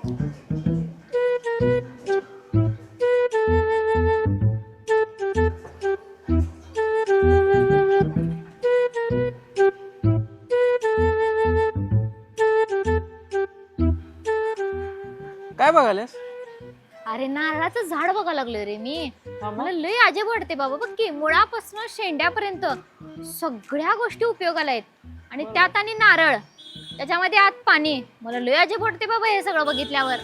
काय बघायलास? अरे नारळाचं झाड बघा लागलोय रे मी. मला लय अजब वाटते बाबा, बघ की मुळापासून शेंड्यापर्यंत सगळ्या गोष्टी उपयोगाला आहेत आणि त्यात आणि नारळ, त्याच्यामध्ये आत पाणी. मला लय अजब वाटते बाबा हे सगळं बघितल्यावर.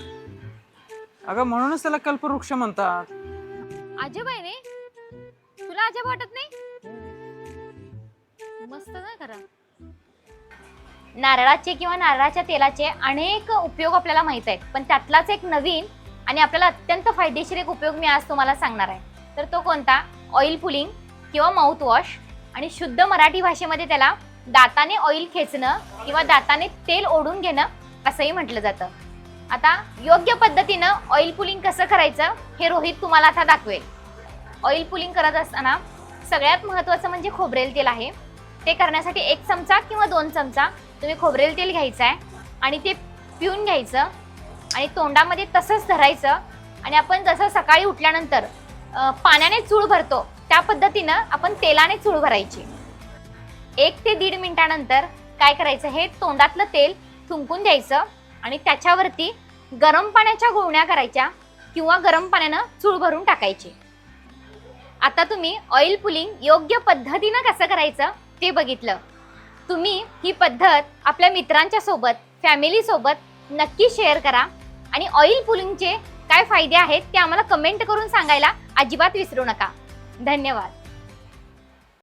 अगं म्हणूनच त्याला कल्पवृक्ष म्हणतात. अजब आहे रे, तुला अजब वाटत नाही? मस्त ना खरं. नारळाचे किंवा नारळाच्या तेलाचे अनेक उपयोग आपल्याला माहित आहेत, पण त्यातलाच एक नवीन आणि आपल्याला अत्यंत फायदेशीर एक उपयोग मी आज तुम्हाला सांगणार आहे. तर तो कोणता? ऑइल पुलिंग किंवा माउथ वॉश. आणि शुद्ध मराठी भाषेमध्ये त्याला दाताने ऑइल खेचणं किंवा दाताने तेल ओढून घेणं असंही म्हटलं जातं. आता योग्य पद्धतीनं ऑइल पुलिंग कसं करायचं हे रोहित तुम्हाला आता दाखवेल. ऑइल पुलिंग करत असताना सगळ्यात महत्त्वाचं म्हणजे खोबरेल तेल आहे. ते करण्यासाठी 1 चमचा किंवा 2 चमचा तुम्ही खोबरेल तेल घ्यायचं आहे आणि ते पिऊन घ्यायचं आणि तोंडामध्ये तसंच धरायचं. आणि आपण जसं सकाळी उठल्यानंतर पाण्याने चूळ भरतो त्या पद्धतीनं आपण तेलाने चूळ भरायची. 1 ते 1.5 मिनिटानंतर काय करायचं, हे तोंडातलं तेल थुंकून द्यायचं आणि त्याच्यावरती गरम पाण्याच्या गुळण्या करायच्या किंवा गरम पाण्यानं चूळ भरून टाकायची. आता तुम्ही ऑइल पुलिंग योग्य पद्धतीनं कसं करायचं ते बघितलं. तुम्ही ही पद्धत आपल्या मित्रांच्या सोबत, फॅमिली सोबत नक्की शेअर करा आणि ऑइल पुलिंगचे काय फायदे आहेत ते आम्हाला कमेंट करून सांगायला अजिबात विसरू नका. धन्यवाद.